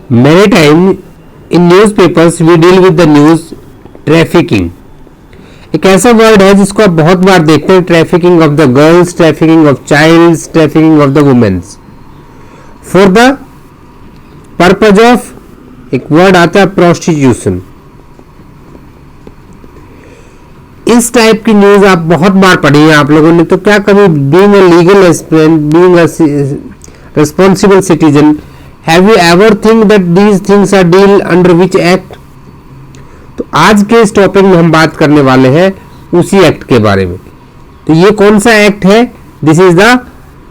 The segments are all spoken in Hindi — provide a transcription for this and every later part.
Many time in newspapers we deal with the news trafficking. एक ऐसा वर्ड है जिसको आप बहुत बार देखते हैं, trafficking of the girls, trafficking of childs, trafficking of the womens, for the purpose of, एक वर्ड आता है प्रोस्टिट्यूशन। इस टाइप की न्यूज आप बहुत बार पढ़ी है आप लोगों ने, तो क्या कभी being a legal aspirant, being a responsible citizen, have you ever think that these things are deal under which act? तो आज के इस टॉपिक में हम बात करने वाले हैं उसी एक्ट के बारे में। तो ये कौन सा एक्ट है? This is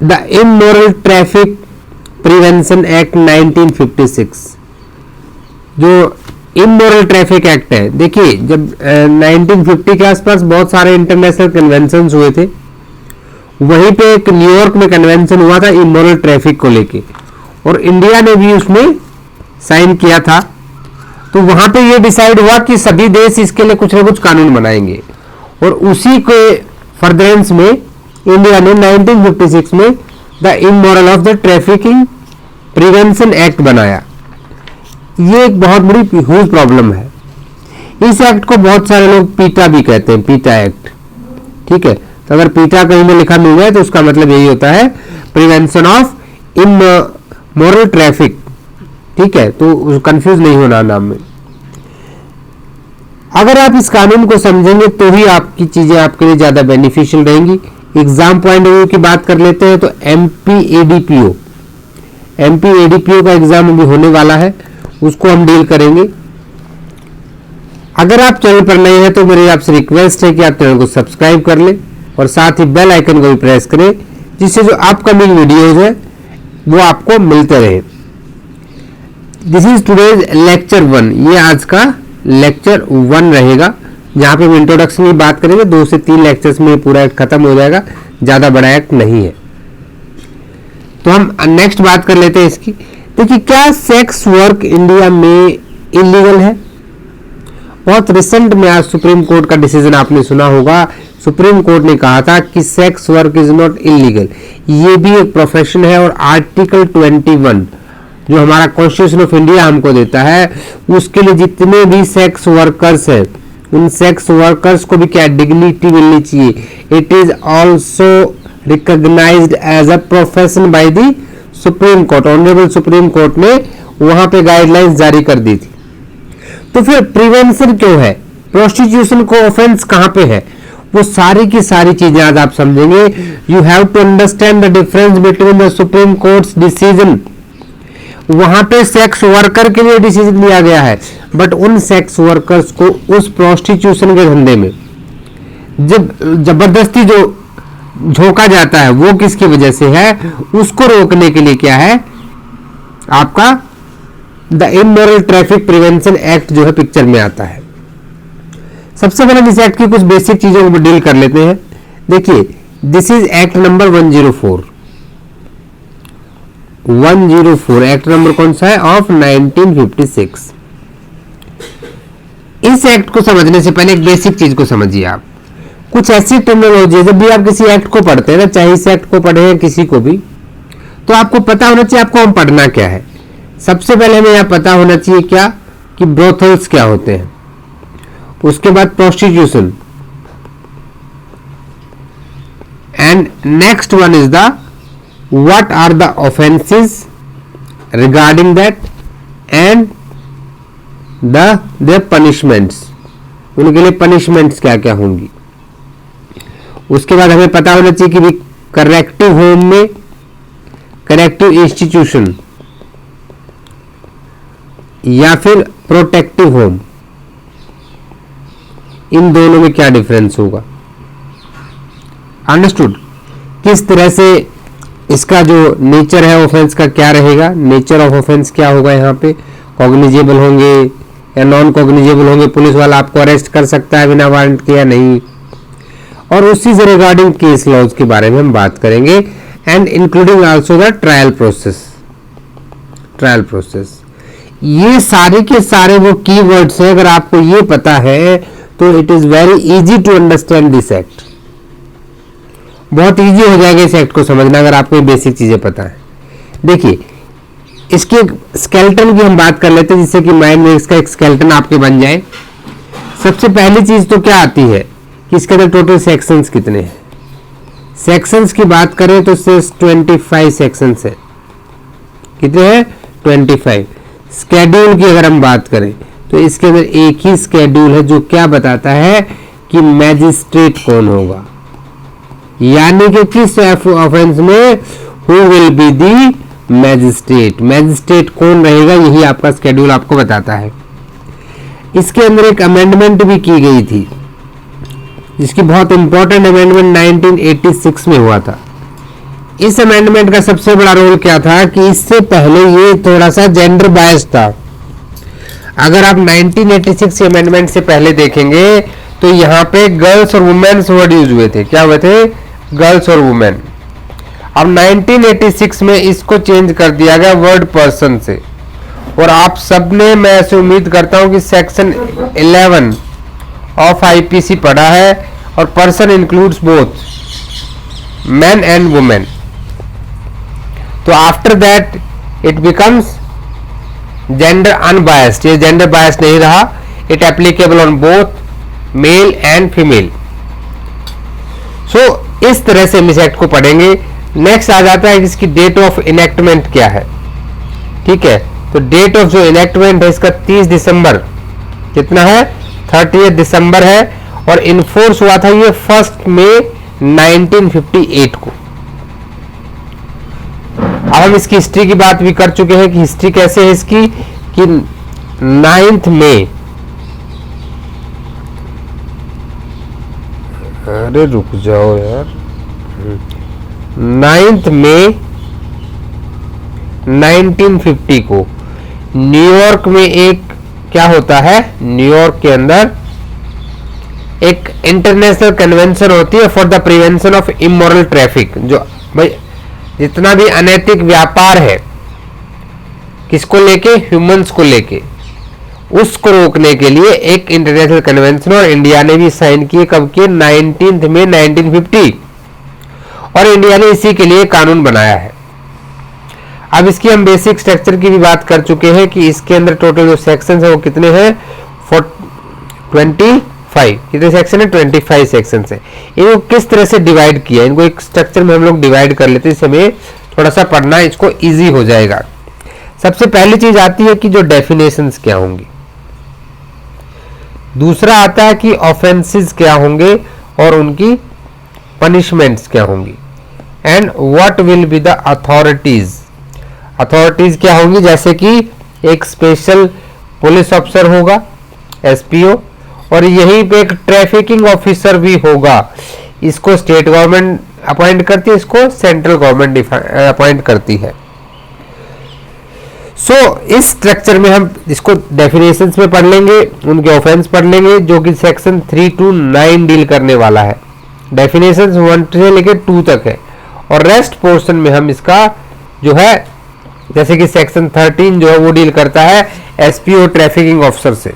the immoral traffic prevention act 1956। जो इमोरल ट्रैफिक एक्ट है, देखिए जब 1950 के आसपास बहुत सारे इंटरनेशनल कन्वेंशन हुए थे, वहीं पे एक न्यूयॉर्क में कन्वेंशन हुआ था इमोरल ट्रैफिक को लेके, और इंडिया ने भी उसमें साइन किया था। तो वहां पे ये डिसाइड हुआ कि सभी देश इसके लिए कुछ ना कुछ कानून बनाएंगे, और उसी के फर्दरेंस में इंडिया ने 1956 में the immoral of the trafficking prevention act बनाया। ये एक बहुत बड़ी ह्यूज प्रॉब्लम है। इस एक्ट को बहुत सारे लोग पीटा भी कहते हैं, पीटा एक्ट। ठीक है, तो अगर पीटा कहीं में लिखा मिल जाए तो उसका मतलब यही होता है प्रिवेंशन ऑफ इमोरल ट्रैफिक। ठीक है, तो कंफ्यूज नहीं होना नाम में। अगर आप इस कानून को समझेंगे तो ही आपकी चीजें आपके लिए ज्यादा बेनिफिशियल रहेंगी। एग्जाम पॉइंट ऑफ व्यू की बात कर लेते हैं तो एमपीएडीपीओ का एग्जाम अभी होने वाला है, उसको हम डील करेंगे। अगर आप चैनल पर नए हैं तो मेरी आपसे रिक्वेस्ट है कि आप चैनल को सब्सक्राइब कर लें और साथ ही बेल आइकन को भी प्रेस करें, जिससे जो अपकमिंग वीडियोज है वो आपको मिलते रहे। This is today's lecture 1। ये आज का लेक्चर 1 रहेगा, जहां पे हम इंट्रोडक्शन की बात करेंगे। 2 से 3 लेक्चर्स में पूरा एक्ट खत्म हो जाएगा, ज्यादा बड़ा एक्ट नहीं है। तो हम नेक्स्ट बात कर लेते हैं इसकी। देखिए, क्या सेक्स वर्क इंडिया में इलीगल है? बहुत रिसेंट में आज सुप्रीम कोर्ट का डिसीजन आपने सुना होगा। सुप्रीम कोर्ट ने कहा था कि sex work is not illegal, ये भी एक प्रोफेशन है, और आर्टिकल 21 जो हमारा कॉन्स्टिट्यूशन ऑफ इंडिया हमको देता है, उसके लिए जितने भी सेक्स वर्कर्स हैं, उन सेक्स वर्कर्स को भी क्या डिग्निटी मिलनी चाहिए। It is also recognised as a profession by the supreme court. Honourable supreme court ने वहां पे गाइडलाइंस जारी कर दी थी। तो फिर प्रिवेंशन क्यों है? प्रोस्टिट्यूशन को ऑफेंस कहां पे है? वो सारी की सारी चीजें आज आप समझेंगे। You have to understand the difference between the supreme court's decision. वहां पे सेक्स वर्कर के लिए डिसीजन लिया गया है, बट उन सेक्स वर्कर्स को उस प्रोस्टिट्यूशन के धंधे में जब जबरदस्ती जो झोंका जाता है वो किसकी वजह से है, उसको रोकने के लिए क्या है आपका the immoral traffic prevention act जो है पिक्चर में आता है। सबसे पहले इस एक्ट की कुछ बेसिक चीजों को डील कर लेते हैं। देखिए, this is act number 104। Act number कौन सा है? ऑफ 1956। इस एक्ट को समझने से पहले एक बेसिक चीज को समझिए आप। कुछ ऐसी टेक्नोलॉजी, जब भी आप किसी एक्ट को पढ़ते हैं ना, चाहे इस एक्ट को पढ़े हैं किसी को भी, तो आपको पता होना चाहिए आपको हम पढ़ना क्या है। सबसे पहले हमें यह पता होना चाहिए क्या कि ब्रोथल्स क्या होते हैं, उसके बाद prostitution, and next one is the what are the offences regarding that and the punishments, उनके लिए पनिशमेंट्स क्या क्या होंगी। उसके बाद हमें पता होना चाहिए कि करेक्टिव होम में, करेक्टिव इंस्टीट्यूशन या फिर प्रोटेक्टिव होम, इन दोनों में क्या डिफरेंस होगा। अंडरस्टूड? किस तरह से इसका जो नेचर है ऑफेंस का क्या रहेगा, नेचर ऑफ ऑफेंस क्या होगा, यहाँ पे कॉग्निजेबल होंगे या नॉन कॉग्निजेबल होंगे, पुलिस वाला आपको अरेस्ट कर सकता है बिना वारंट के या नहीं, और उसी से रिगार्डिंग केस लॉज के बारे में हम बात करेंगे, and including also the trial process. ये सारे के सारे वो कीवर्ड्स हैं। अगर आपको ये पता है तो it is very easy to understand this act. बहुत इजी हो जाएगा इस एक्ट को समझना अगर आपको ये बेसिक चीजें पता है। देखिए, इसके स्केलेटन की हम बात कर लेते हैं, जिससे कि माइंड में इसका एक स्केलेटन आपके बन जाए। सबसे पहली चीज तो क्या आती है कि इसके अंदर टोटल सेक्शंस कितने हैं। सेक्शंस की बात करें तो 25 सेक्शंस है। कितने हैं? 25। स्केड्यूल की अगर हम बात करें तो इसके अंदर एक ही स्केड्यूल है जो क्या बताता है कि मैजिस्ट्रेट कौन होगा, यानी कि किस ऑफेंस में who will be the magistrate, magistrate कौन रहेगा, यही आपका स्केड्यूल आपको बताता है। इसके अंदर एक अमेंडमेंट भी की गई थी, जिसकी बहुत इंपॉर्टेंट अमेंडमेंट 1986 में हुआ था। इस अमेंडमेंट का सबसे बड़ा रोल क्या था कि इससे पहले ये थोड़ा सा जेंडर बायस था। अगर आप 1986 अमेंडमेंट से पहले देखेंगे तो यहाँ पे गर्ल्स और वुमेन्स वर्ड यूज हुए थे। क्या हुए थे? गर्ल्स और वुमेन। अब 1986 में इसको चेंज कर दिया गया वर्ड पर्सन से। और आप सबने, मैं ऐसे उम्मीद करता हूं कि सेक्शन 11 ऑफ आईपीसी पढ़ा है, और person includes both man and woman. तो after that it becomes gender unbiased. ये जेंडर बायस्ड नहीं रहा, it applicable on both male and female. So इस तरह से हम इस एक्ट को पढ़ेंगे। नेक्स्ट आ जाता है कि इसकी डेट ऑफ इनेक्टमेंट क्या है। ठीक है, तो डेट ऑफ जो इनेक्टमेंट है इसका 30 दिसंबर, कितना है? 30 दिसंबर है, और इनफोर्स हुआ था ये 1 मई 1958 को। अब हम इसकी हिस्ट्री की बात भी कर चुके हैं कि हिस्ट्री कैसे है इसकी, कि 9 मई, अरे रुक जाओ यार, 9 मई 1950 को न्यूयॉर्क में एक क्या होता है, न्यूयॉर्क के अंदर एक इंटरनेशनल कन्वेंशन होती है for the prevention of immoral traffic. जो भाई जितना भी अनैतिक व्यापार है, किसको लेके? ह्यूमंस को लेके, उसको रोकने के लिए एक इंटरनेशनल कन्वेंशन, और इंडिया ने भी साइन किए। कब किए? 19 मई 1950, और इंडिया ने इसी के लिए कानून बनाया है। अब इसकी हम बेसिक स्ट्रक्चर की भी बात कर चुके हैं कि इसके अंदर टोटल जो सेक्शंस है वो कितने हैं? 25। कितने सेक्शन है? 25 सेक्शंस है। इनको किस तरह से डिवाइड किया, इनको एक स्ट्रक्चर में हम लोग डिवाइड कर लेते हैं, इससे हमें थोड़ा सा पढ़ना इसको इजी हो जाएगा। सबसे पहली चीज आती है कि जो डेफिनेशंस क्या होंगी। दूसरा आता है कि ऑफेंसेस क्या होंगे और उनकी पनिशमेंट्स क्या होंगी। And what will be the authorities. Authorities क्या होंगी? जैसे कि एक स्पेशल पुलिस ऑफिसर होगा, एसपीओ, और यहीं पे एक ट्रैफिकिंग ऑफिसर भी होगा। इसको स्टेट गवर्नमेंट अपॉइंट करती है, इसको सेंट्रल गवर्नमेंट अपॉइंट करती है। सो इस स्ट्रक्चर में हम इसको डेफिनेशंस में पढ़ लेंगे, उनके ऑफेंस पढ़ लेंगे, जो कि सेक्शन 3 to 9 डील करने वाला है। डेफिनेशंस 1 से लेकर 2 तक है, और रेस्ट पोर्शन में हम इसका जो है, जैसे कि सेक्शन 13 जो है वो डील करता है एसपीओ ट्रैफिकिंग ऑफिसर से,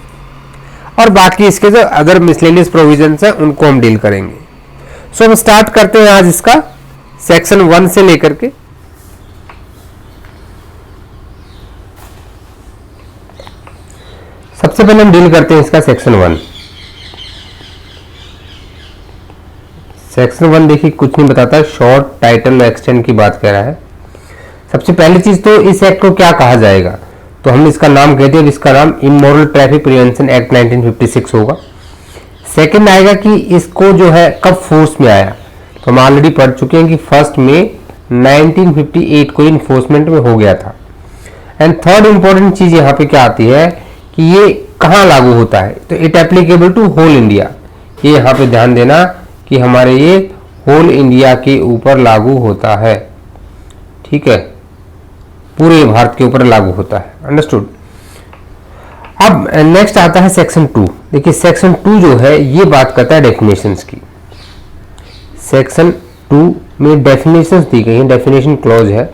और बाकी इसके जो अदर मिसलेनियस प्रोविजंस हैं उनको हम डील करेंगे। सो हम स्टार्ट करते हैं आज इसका सेक्शन 1 से लेकर के। सबसे पहले हम डील करते हैं इसका सेक्शन 1। सेक्शन 1 देखिए कुछ नहीं बताता, शॉर्ट टाइटल एक्सटेंड की बात कर रहा है। सबसे पहली चीज तो इस एक्ट को क्या कहा जाएगा, तो हम इसका नाम कहते हैं, इसका नाम इमोरल ट्रैफिक प्रिवेंशन एक्ट 1956 होगा। सेकंड आएगा कि इसको जो है कब फोर्स में आया, तो हम ऑलरेडी पढ़ चुके हैं कि 1 मई 1958 को इन्फोर्समेंट में हो गया था। एंड थर्ड इंपॉर्टेंट चीज यहाँ पे क्या आती है कि ये कहाँ लागू होता है, तो it applicable to whole India. ये यहाँ पे ध्यान देना कि हमारे ये होल इंडिया के ऊपर लागू होता है, ठीक है, पूरे भारत के ऊपर लागू होता है। अंडरस्टूड। अब नेक्स्ट आता है सेक्शन 2। देखिए सेक्शन 2 जो है ये बात करता है डेफिनेशंस की। सेक्शन 2 में डेफिनेशंस दी गई हैं, डेफिनेशन क्लॉज है।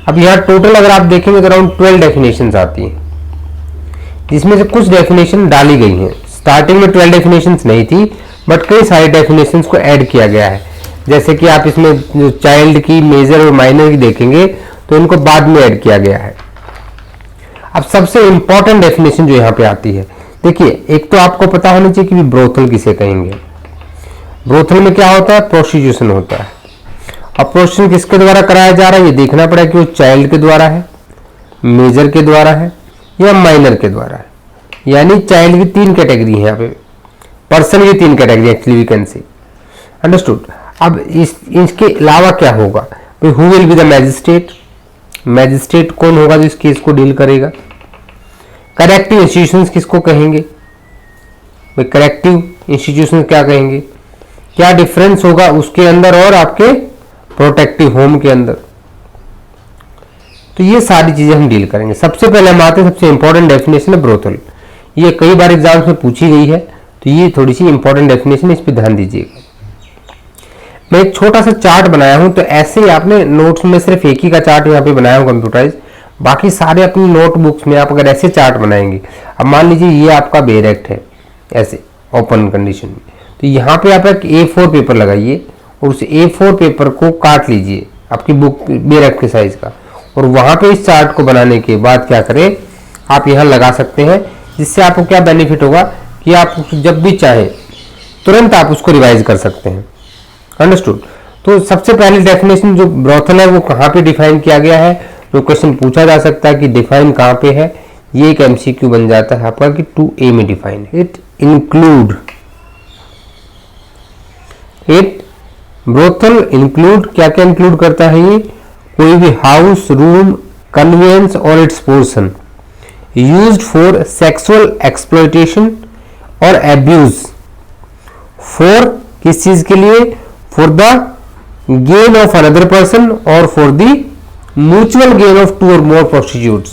अब यहाँ टोटल अगर आप देखेंगे तो अराउंड 12 डेफिनेशंस आती हैं, जिसमें से कुछ डेफिनेशन डाली गई हैं। स्टार्टिंग में 12 डेफिनेशंस नहीं थी, बट कई सारे डेफिनेशंस को ऐड किया गया है। जैसे कि आप इसमें जो चाइल्ड की, मेजर और माइनर की देखेंगे तो इनको बाद में ऐड किया गया है। अब सबसे इंपॉर्टेंट डेफिनेशन जो यहाँ पे आती है, देखिए एक तो आपको पता होना चाहिए कि ब्रोथल किसे कहेंगे। ब्रोथल में क्या होता है, प्रोस्टिट्यूशन होता है। अब प्रोस्टिट्यूशन किसके द्वारा कराया जा रहा है ये देखना पड़ेगा कि वो चाइल्ड के द्वारा है, मेजर के द्वारा है या माइनर के द्वारा है। यानी चाइल्ड की 3 कैटेगरी है यहाँ पे, पर्सन की 3 category actually we can say, understood. अब इसके अलावा क्या होगा, who will be the magistrate, magistrate कौन होगा जो इस केस को डील करेगा। करेक्टिव इंस्टीट्यूशंस किसको कहेंगे, भाई करेक्टिव इंस्टीट्यूशन क्या कहेंगे, क्या डिफरेंस होगा उसके अंदर और आपके प्रोटेक्टिव होम के अंदर। तो ये सारी चीजें हम डील करेंगे। सबसे पहले हम आते हैं, सबसे इंपॉर्टेंट डेफिनेशन है ब्रोथल। ये कई बार एग्जाम्स में पूछी गई है, तो ये थोड़ी सी इंपॉर्टेंट डेफिनेशन, इस पर ध्यान दीजिएगा। मैं एक छोटा सा चार्ट बनाया हूं, तो ऐसे ही आपने नोट्स में सिर्फ एक ही का चार्ट यहाँ पे बनाया हूं कंप्यूटराइज, बाकी सारे अपनी नोटबुक्स में आप अगर ऐसे चार्ट बनाएंगे, अब मान लीजिए ये आपका बेयर एक्ट है ऐसे ओपन कंडीशन में, तो यहाँ पे आप एक A4 पेपर लगाइए और उस A4 पेपर को काट लीजिए आपकी बुक बेयर एक्ट के साइज का, और वहां पे इस चार्ट को बनाने के बाद क्या करें, आप यहाँ लगा सकते हैं, जिससे आपको क्या बेनिफिट होगा कि आप जब भी चाहे तुरंत आप उसको रिवाइज कर सकते हैं, अंडरस्टूड। तो सबसे पहले डेफिनेशन जो ब्रोथल है वो कहाँ पे डिफाइन किया गया है, जो क्वेश्चन पूछा जा सकता है कि डिफाइन कहाँ पे है, ये एक MCQ बन जाता है आपका कि 2A में डिफाइन है। ब्रोथल इंक्लूड क्या क्या इंक्लूड करता है, ये कोई भी हाउस, रूम, कन्वेंस और its portion used for sexual exploitation और एब्यूज फॉर किस चीज के लिए, for the gain of another person और for the mutual gain of 2 और मोर प्रोस्टिट्यूट्स।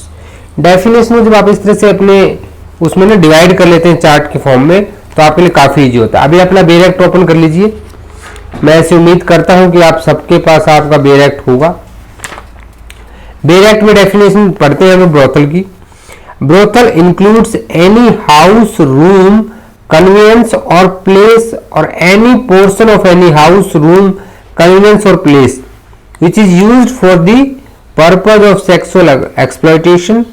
डेफिनेशन जब आप इस तरह से अपने उसमें ना डिवाइड कर लेते हैं चार्ट के फॉर्म में, तो आपके लिए काफी इजी होता है। अभी अपना बेयर एक्ट ओपन कर लीजिए, मैं ऐसे उम्मीद करता हूं कि आप सबके पास आपका बेयर एक्ट होगा। बेयर एक्ट में डेफिनेशन पढ़ते हैं हम ब्रोथल की। Brothel includes any house, room, conveyance or place or any portion of any house, room, conveyance or place which is used for the purpose of sexual exploitation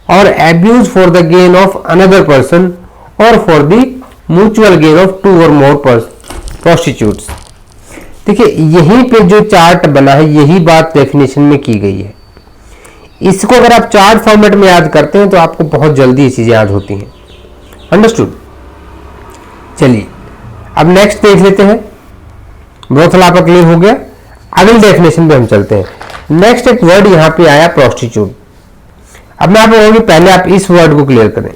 or abuse for the gain of another person or for the mutual gain of 2 or more prostitutes। देखिए यहीं पे जो चार्ट बना है यही बात डेफिनेशन में की गई है। इसको अगर आप चार्ट फॉर्मेट में याद करते हैं तो आपको बहुत जल्दी ये चीजें याद होती हैं, अंडरस्टूड। चलिए अब नेक्स्ट देख लेते हैं। ब्रोथल आपका क्लियर हो गया, अगली डेफिनेशन पे हम चलते हैं। नेक्स्ट एक वर्ड यहां पे आया प्रोस्टिट्यूट। अब मैं आपको कहूंगी पहले आप इस वर्ड को क्लियर करें,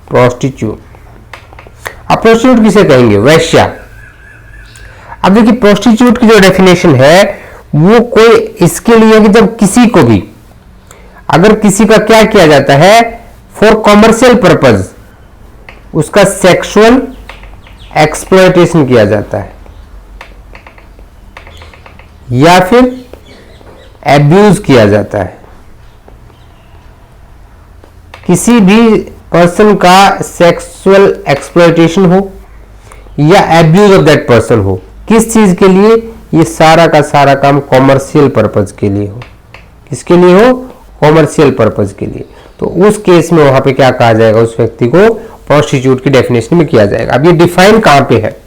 प्रोस्टिट्यूट। अब प्रोस्टिट्यूट किसे कहेंगे, वैश्या। अब देखिए प्रोस्टिट्यूट की जो डेफिनेशन है वो कोई इसके लिए कि जब किसी को भी अगर किसी का क्या किया जाता है फॉर कॉमर्शियल पर्पज, उसका सेक्सुअल एक्सप्लॉयटेशन किया जाता है या फिर एब्यूज किया जाता है, किसी भी पर्सन का सेक्सुअल एक्सप्लॉयटेशन हो या एब्यूज ऑफ दैट पर्सन हो, किस चीज के लिए, ये सारा का सारा काम कॉमर्शियल पर्पज के लिए हो। किसके लिए हो, कॉमर्शियल पर्पज के लिए। तो उस केस में वहां पे क्या कहा जाएगा, उस व्यक्ति को प्रोस्टिट्यूट की डेफिनेशन में किया जाएगा। अब ये डिफाइन कहां पे है,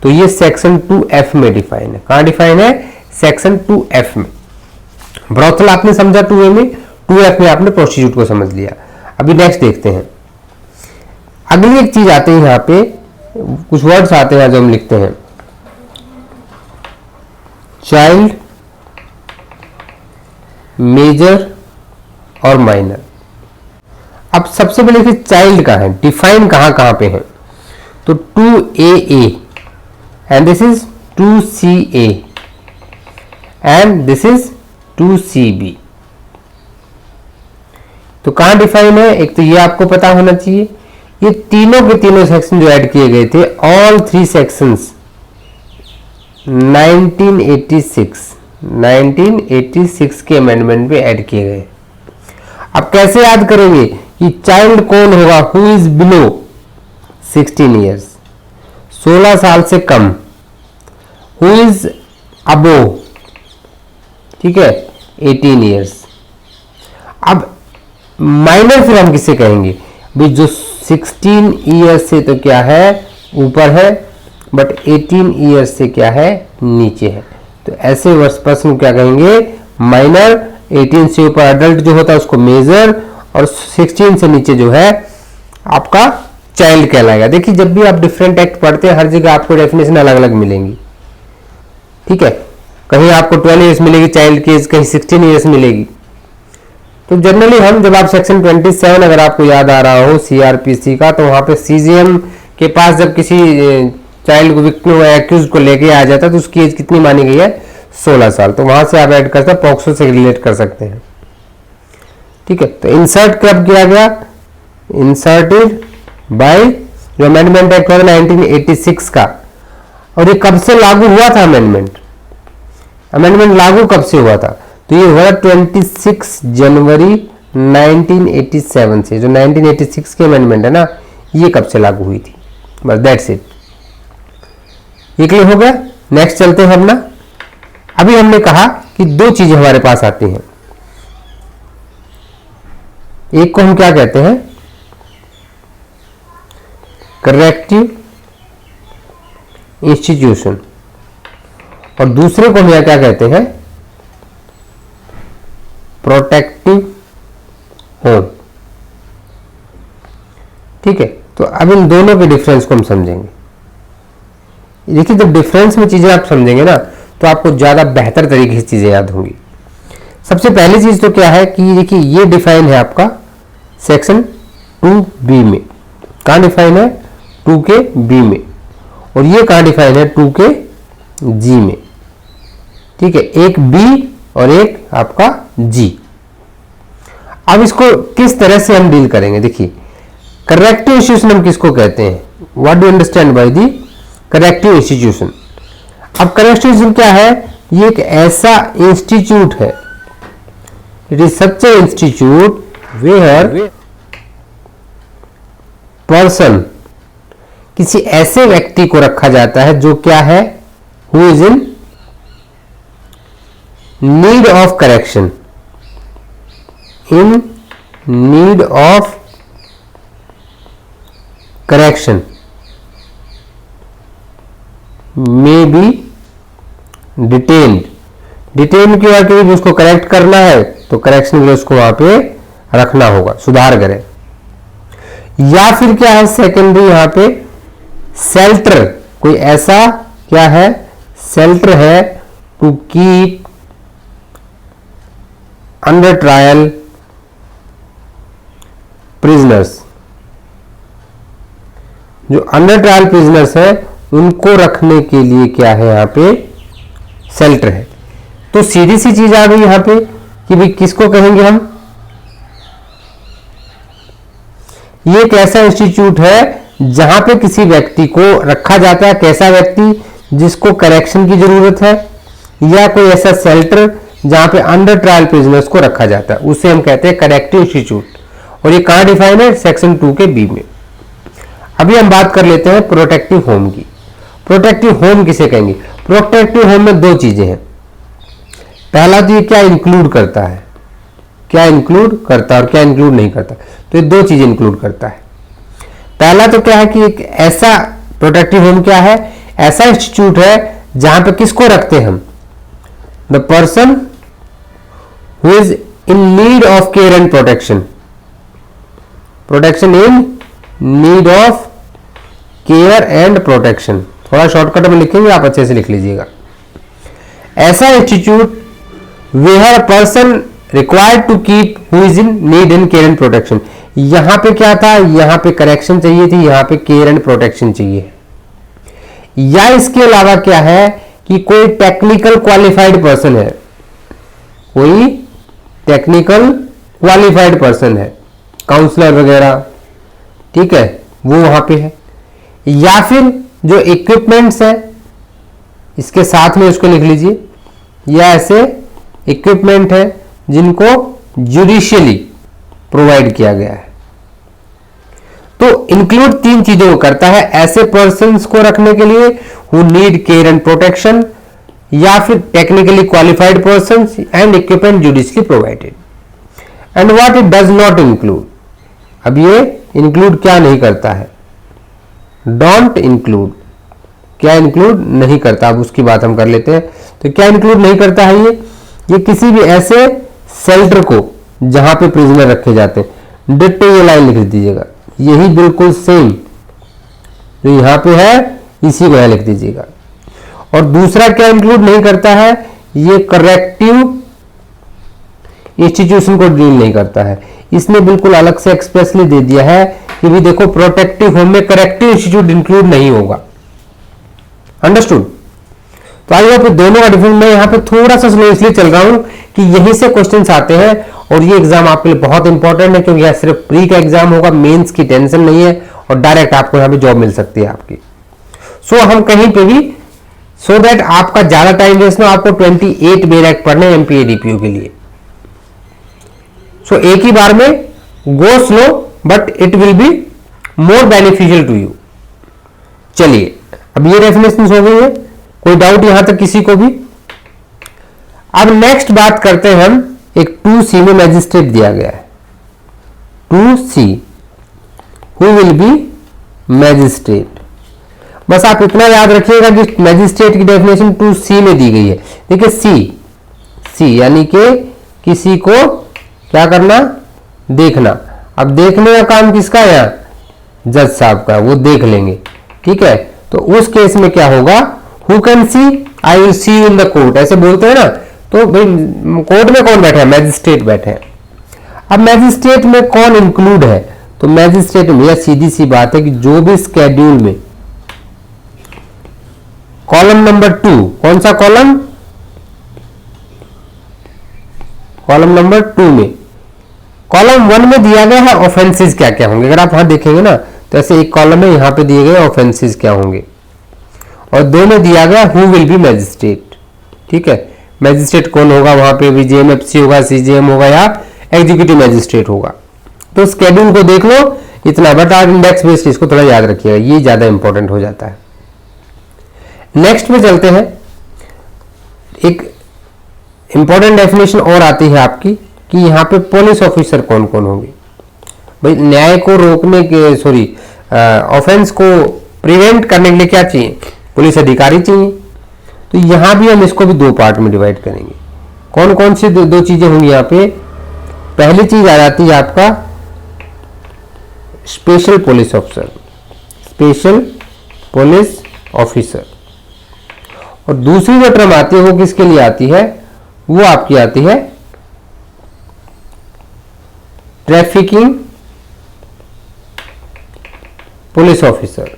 तो ये सेक्शन 2F में डिफाइन है। कहां डिफाइन है, सेक्शन 2F में। ब्रोथल आपने समझा 2A में, 2F में आपने प्रोस्टिट्यूट को समझ लिया। अभी नेक्स्ट देखते हैं। अगली एक चीज आती है, यहां पे कुछ वर्ड्स आते हैं जो हम लिखते हैं, चाइल्ड, मेजर और माइनर। अब सबसे पहले कि चाइल्ड का है, डिफाइन कहां पे है, तो 2AA and this is 2CA and this is 2CB। तो कहां डिफाइन है, एक तो ये आपको पता होना चाहिए, ये तीनों के तीनों सेक्शन जो ऐड किए गए थे, ऑल 3 सेक्शंस 1986 के अमेंडमेंट पे ऐड किए गए। अब कैसे याद करेंगे कि चाइल्ड कौन होगा, हु इज बिलो 16 ईयर्स, 16 साल से कम, हु इज अबो, ठीक है, 18 ईयर्स, अब माइनर फिर हम किसे कहेंगे भाई, जो 16 ईयर से तो क्या है ऊपर है, बट 18 ईयर से क्या है नीचे है, तो ऐसे वर्ष पर्सन क्या कहेंगे माइनर। 18 से ऊपर अडल्ट जो होता है उसको मेजर, और 16 से नीचे जो है आपका चाइल्ड कहलाएगा। देखिए जब भी आप डिफरेंट एक्ट पढ़ते हैं हर जगह आपको डेफिनेशन अलग अलग मिलेंगी, ठीक है, कहीं आपको 12 ईयर्स मिलेगी चाइल्ड की एज, कहीं 16 ईयर्स मिलेगी। तो जनरली हम जब आप सेक्शन 27 अगर आपको याद आ रहा हो सीआरपीसी का, तो वहां पे सीजीएम के पास जब किसी चाइल्ड को विक्टिम या एक्यूज को लेके आ जाता है तो उसकी एज कितनी मानी गई है 16 साल, तो वहां से आप ऐड कर सकते हैं, पॉक्सो से रिलेट कर सकते हैं, ठीक है। तो इंसर्ट कब किया गया, इंसर्टेड बाय जो अमेंडमेंट एक्ट 1986 का, और ये कब से लागू हुआ था अमेंडमेंट, अमेंडमेंट लागू कब से हुआ था, तो ये हुआ 26 जनवरी 1987 से। जो 1986 की अमेंडमेंट है ना, ये कब से लागू हुई थी, बस दैट्स इट, ये क्लियर हो गया। नेक्स्ट चलते हैं अपना। अभी हमने कहा कि दो चीजें हमारे पास आती हैं, एक को हम क्या कहते हैं करेक्टिव इंस्टीट्यूशन, और दूसरे को हम यहां क्या कहते हैं प्रोटेक्टिव होम, ठीक है। तो अब इन दोनों के डिफरेंस को हम समझेंगे। देखिए जब डिफरेंस में चीजें आप समझेंगे ना तो आपको ज्यादा बेहतर तरीके से चीजें याद होंगी। सबसे पहली चीज तो क्या है कि देखिए ये डिफाइन है आपका सेक्शन 2B में, कहां डिफाइन है 2 के B में, और ये कहां डिफाइन है 2 के G में, ठीक है, एक B और एक आपका G। अब इसको किस तरह से हम डील करेंगे, देखिए करेक्टिव इंस्टीट्यूशन हम किसको कहते हैं, what do understand by the corrective institution. अब करेक्टिव इंस्टीट्यूशन क्या है, ये एक ऐसा इंस्टीट्यूट है, it is such a institute where person, किसी ऐसे व्यक्ति को रखा जाता है जो क्या है who is in need of correction, in need of correction, may be detained, detain की बात करें उसको करेक्ट करना है तो करेक्शन के लिए उसको वहां पे रखना होगा, सुधार करें। या फिर क्या है सेकेंडरी यहां पे शेल्टर, कोई ऐसा क्या है शेल्टर है to keep under trial prisoners, जो अंडर ट्रायल प्रिजनर्स है उनको रखने के लिए क्या है यहां पे शेल्टर है। तो सीधी सी चीज आ गई यहां पे कि भाई किसको कहेंगे हम, ये एक ऐसा इंस्टीट्यूट है जहां पे किसी व्यक्ति को रखा जाता है, कैसा व्यक्ति जिसको करेक्शन की जरूरत है, या कोई ऐसा शेल्टर जहां पे अंडर ट्रायल प्रिजनर्स को रखा जाता है, उसे हम कहते हैं करेक्टिव इंस्टीट्यूट, और ये कहां डिफाइन है सेक्शन 2 के B में। अभी हम बात कर लेते हैं प्रोटेक्टिव होम की। प्रोटेक्टिव होम किसे कहेंगे, प्रोटेक्टिव होम में दो चीजें हैं। पहला तो ये क्या इंक्लूड करता है, क्या इंक्लूड करता है और क्या इंक्लूड नहीं करता, तो ये दो चीजें इंक्लूड करता है। पहला तो क्या है कि एक ऐसा प्रोटेक्टिव होम क्या है, ऐसा इंस्टीट्यूट है जहां पे किसको रखते हैं हम, the person who is in need of care and protection, protection in need of care and protection, थोड़ा शॉर्टकट में लिखेंगे आप अच्छे से लिख लीजिएगा। ऐसा institute where person required to keep who is in need in care and protection, यहां पे क्या था, यहां पे करेक्शन चाहिए थी, यहां पे केयर एंड प्रोटेक्शन चाहिए। या इसके अलावा क्या है कि कोई टेक्निकल क्वालिफाइड पर्सन है, कोई टेक्निकल क्वालिफाइड पर्सन है, काउंसलर वगैरह, ठीक है, वो वहां पे है। या फिर जो इक्विपमेंट्स है इसके साथ में उसको लिख लीजिए, या ऐसे इक्विपमेंट है जिनको जुडिशियली प्रोवाइड किया गया है। तो इंक्लूड तीन चीजों को करता है, ऐसे पर्सन्स को रखने के लिए who need care and protection, या फिर technically qualified persons and equipment judicially provided. And what it does not include. अब ये इंक्लूड क्या नहीं करता है, डोंट इंक्लूड, क्या इंक्लूड नहीं करता। अब उसकी बात हम कर लेते हैं। तो क्या इंक्लूड नहीं करता है ये किसी भी ऐसे शेल्टर को जहां पे प्रिजनर रखे जाते हैं। डिट्टो ये लाइन लिख दीजिएगा, यही बिल्कुल सेम जो यहां पे है इसी को यहां लिख दीजिएगा। और दूसरा क्या इंक्लूड नहीं करता है, ये करेक्टिव इंस्टीट्यूशन को डील नहीं करता है। इसने बिल्कुल अलग से एक्सप्रेसली दे दिया है कि भी देखो प्रोटेक्टिव होम में करेक्टिव इंस्टीट्यूट इंक्लूड नहीं होगा। अंडरस्टूड। तो आइए पे दोनों का डिफरेंस, मैं यहाँ पे थोड़ा सा स्लो इसलिए चल रहा हूं कि यहीं से क्वेश्चंस आते हैं और ये एग्जाम आपके लिए बहुत इंपॉर्टेंट है, क्योंकि यह सिर्फ प्री का एग्जाम होगा, मेंस की टेंशन नहीं है और डायरेक्ट आपको यहाँ पे जॉब मिल सकती है आपकी। सो हम कहीं पे भी, सो दैट आपका ज्यादा टाइम वेस्ट ना, आपको 28 मेन एक्ट पढ़ने एमपीएडीपीओ के लिए। सो एक ही बार में go slow but it will be more beneficial to you. चलिए अब ये डेफिनेशन हो गई है, कोई डाउट यहां तक किसी को भी? अब नेक्स्ट बात करते हैं हम, एक 2C में मैजिस्ट्रेट दिया गया है, 2C who will B magistrate. बस आप इतना याद रखिएगा कि मैजिस्ट्रेट की डेफिनेशन 2C में दी गई है। देखिए सी यानी कि किसी को क्या करना, देखना। अब देखने का काम किसका है यहाँ, जज साहब का, वो देख लेंगे। ठीक है, तो उस केस में क्या होगा, who can see, I will see in the court, ऐसे बोलते हैं ना। तो भाई कोर्ट में कौन बैठा है, मैजिस्ट्रेट बैठे हैं। अब मैजिस्ट्रेट में कौन इंक्लूड है, तो मैजिस्ट्रेट में यह सीधी सी बात है कि जो भी स्केड्यूल में कॉलम नंबर 2, कौन सा कॉलम, कॉलम नंबर 2 में, कॉलम 1 में दिया गया है ऑफेंसेस क्या क्या होंगे। अगर आप वहां देखेंगे ना तो ऐसे एक कॉलम में यहां पे दिए गए ऑफेंसेस क्या होंगे, और 2 में दिया गया हु विल बी मैजिस्ट्रेट। ठीक है, मैजिस्ट्रेट कौन होगा, वहां पे भी जेएमएफसी होगा, सीजेएम होगा या एग्जीक्यूटिव मैजिस्ट्रेट होगा। तो स्केड्यूल को देख लो इतना, बट आज इंडेक्स बेस्ड इसको थोड़ा याद रखिएगा, ये ज्यादा इंपॉर्टेंट हो जाता है। नेक्स्ट में चलते हैं, एक इंपॉर्टेंट डेफिनेशन और आती है आपकी कि यहाँ पे पुलिस ऑफिसर कौन कौन होंगे। भाई न्याय को रोकने के, सॉरी ऑफेंस को प्रिवेंट करने के लिए क्या चाहिए, पुलिस अधिकारी चाहिए। तो यहां भी हम इसको भी 2 पार्ट में डिवाइड करेंगे। कौन कौन सी दो चीजें होंगी यहाँ पे। पहली चीज आ जाती है आपका special police officer, special police officer. और दूसरी जो टर्म आती है वो किसके लिए आती है, वो आपकी आती है ट्रैफिकिंग पुलिस ऑफिसर।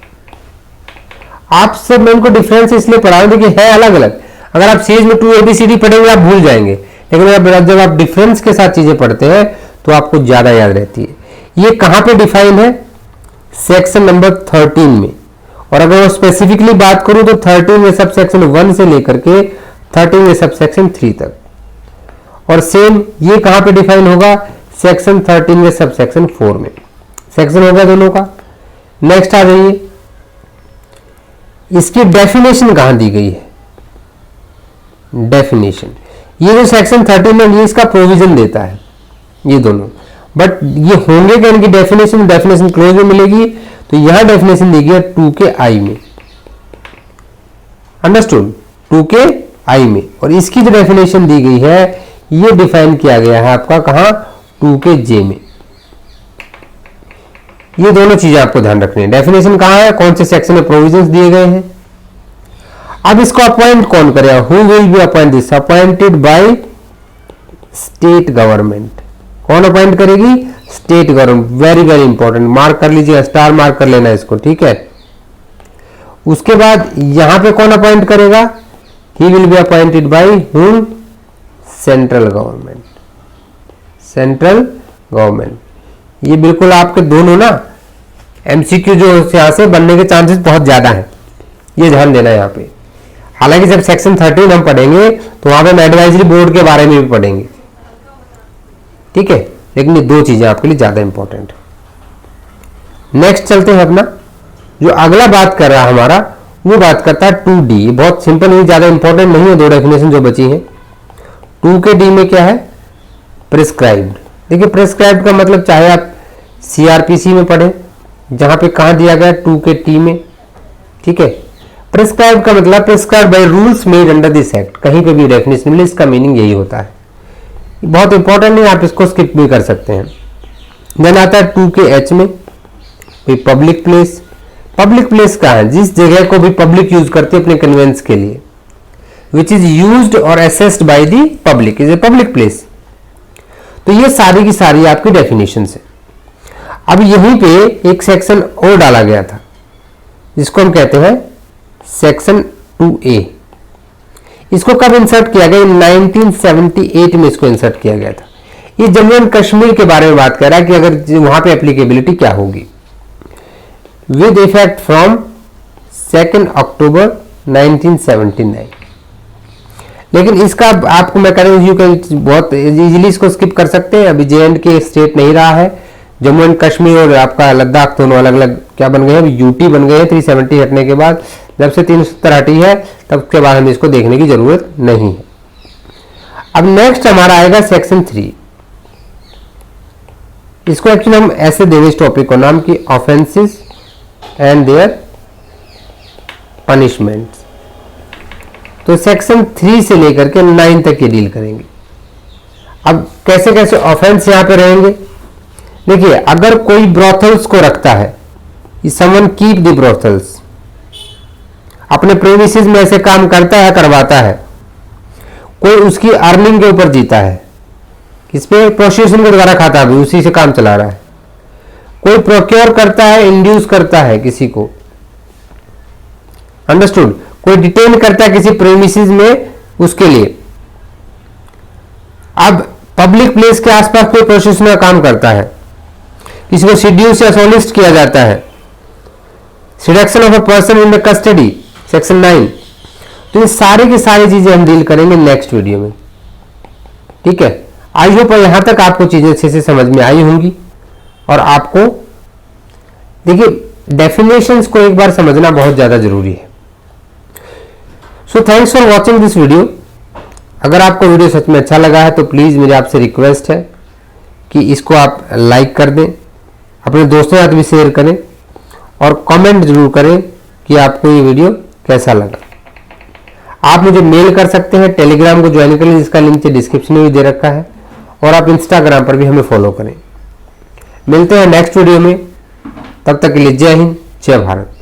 आपसे मैं इनको डिफरेंस इसलिए पढ़ा रहा हूं, देखिए है अलग अलग। अगर आप सीरीज में 2 ABCD पढ़ेंगे आप भूल जाएंगे, लेकिन जब आप डिफरेंस के साथ चीजें पढ़ते हैं तो आपको ज्यादा याद रहती है। ये कहां पे डिफाइन है, सेक्शन नंबर 13 में। और अगर मैं स्पेसिफिकली बात करूं तो 13 में सब सेक्शन 1 से लेकर के 13 में सब सेक्शन 3 तक। और सेम ये कहां पे डिफाइन होगा, सेक्शन 13 में सब सेक्शन 4 में। सेक्शन होगा दोनों का। नेक्स्ट आ जाइए, इसकी डेफिनेशन कहां दी गई है, डेफिनेशन ये जो सेक्शन 13 में ये इसका प्रोविजन देता है ये दोनों, बट ये होंगे क्या, इनकी डेफिनेशन क्लोज में मिलेगी। तो यहां डेफिनेशन दी गई है 2 में, अंडरस्टूड, 2 में। और इसकी जो डेफिनेशन दी गई है ये डिफाइन किया गया है आपका कहां, 2 में। ये दोनों चीजें आपको ध्यान रखनी है, डेफिनेशन कहां है, कौन से सेक्शन में प्रोविजंस दिए गए हैं। अब इसको अपॉइंट कौन करेगा, who will be appoint this, appointed by state government. कौन अपॉइंट करेगी, state government. Very very important, mark कर लीजिए, स्टार मार्क कर लेना इसको, ठीक है। उसके बाद यहां पे कौन अपॉइंट करेगा, he will be appointed by whom, central government, central government. ये बिल्कुल आपके दोनों ना एमसीक्यू जो यहां से बनने के चांसेस बहुत ज्यादा हैं, ये ध्यान देना यहां पे। हालांकि जब सेक्शन 13 हम पढ़ेंगे तो वहां पे हम एडवाइजरी बोर्ड के बारे में भी पढ़ेंगे, ठीक है, लेकिन ये 2 चीजें आपके लिए ज्यादा इंपॉर्टेंट है। नेक्स्ट चलते हैं अपना, जो अगला बात कर रहा है हमारा वो बात करता है 2D। बहुत सिंपल है, ज्यादा इंपॉर्टेंट नहीं है, 2 डेफिनेशन जो बची हैं। 2 के D में क्या है, प्रिस्क्राइब्ड, देखिए प्रेस्क्राइब्ड का मतलब चाहे आप सीआरपीसी में पढ़ें, जहां पे कहाँ दिया गया 2K में, ठीक है। प्रेस्क्राइब का मतलब prescribe by rules made under this act, कहीं पे भी डेफिनेशन मिले इसका मीनिंग यही होता है। बहुत इंपॉर्टेंट है, आप इसको स्किप भी कर सकते हैं। देन आता है 2KH में पब्लिक प्लेस। पब्लिक प्लेस का है जिस जगह को भी पब्लिक यूज करती है अपने कन्वेंस के लिए, विच इज यूज्ड और assessed by the public is a public place. तो ये सारी की सारी आपकी डेफिनेशन है। अब यहीं पे एक सेक्शन और डाला गया था जिसको हम कहते हैं सेक्शन 2A। इसको कब इंसर्ट किया गया? 1978 में इसको इंसर्ट किया गया था। ये जम्मू एंड कश्मीर के बारे में बात कर रहा है कि अगर वहां पे एप्लीकेबिलिटी क्या होगी। विद इफेक्ट फ्रॉम 2 अक्टूबर 1979। लेकिन इसका आपको मैं कह रहा हूँ बहुत इजीली इसको स्किप कर सकते हैं। अभी J&K स्टेट नहीं रहा है, जम्मू एंड कश्मीर और आपका लद्दाख दोनों अलग अलग क्या बन गए हैं, यूटी बन गए हैं 370 हटने के बाद। जब से 370 हटी है तब के बाद हमें इसको देखने की जरूरत नहीं है। अब नेक्स्ट हमारा आएगा सेक्शन 3। इसको एक्चुअली हम ऐसे देंगे इस टॉपिक को नाम की ऑफेंसेस एंड देयर पनिशमेंट्स। तो सेक्शन 3 से लेकर के 9 तक ये डील करेंगे। अब कैसे कैसे ऑफेंस यहां पे रहेंगे, देखिए अगर कोई ब्रोथल्स को रखता है, समवन कीप द ब्रोथल्स, अपने प्रेमिसेस में ऐसे काम करता है, करवाता है, कोई उसकी अर्निंग के ऊपर जीता है, किस पे? प्रोस्टिट्यूशन के द्वारा खाता है, उसी से काम चला रहा है। कोई प्रोक्योर करता है, इंड्यूस करता है किसी को, अंडरस्टूड? कोई डिटेन करता है किसी प्रेमिसेस में उसके लिए। अब पब्लिक प्लेस के आसपास कोई प्रोस्टिट्यूशन का काम करता है, किसी को सीड्यूस या सोलिस्ट किया जाता है, selection of a person in the custody section 9। तो ये सारी की सारी चीजें हम डील करेंगे नेक्स्ट वीडियो में, ठीक है। आई होप यहां तक आपको चीजें अच्छे से समझ में आई होंगी। और आपको देखिए डेफिनेशंस को एक बार समझना बहुत ज्यादा जरूरी है। So thanks for watching this video. अगर आपको वीडियो सच में अच्छा लगा है तो प्लीज मेरी आपसे रिक्वेस्ट है कि इसको आप लाइक कर दें, अपने दोस्तों के साथ भी शेयर करें और कमेंट जरूर करें कि आपको ये वीडियो कैसा लगा। आप मुझे मेल कर सकते हैं, टेलीग्राम को ज्वाइन कर लें जिसका लिंक डिस्क्रिप्शन में भी दे रखा है, और आप इंस्टाग्राम पर भी हमें फॉलो करें। मिलते हैं नेक्स्ट वीडियो में, तब तक के लिए जय हिंद, जय भारत।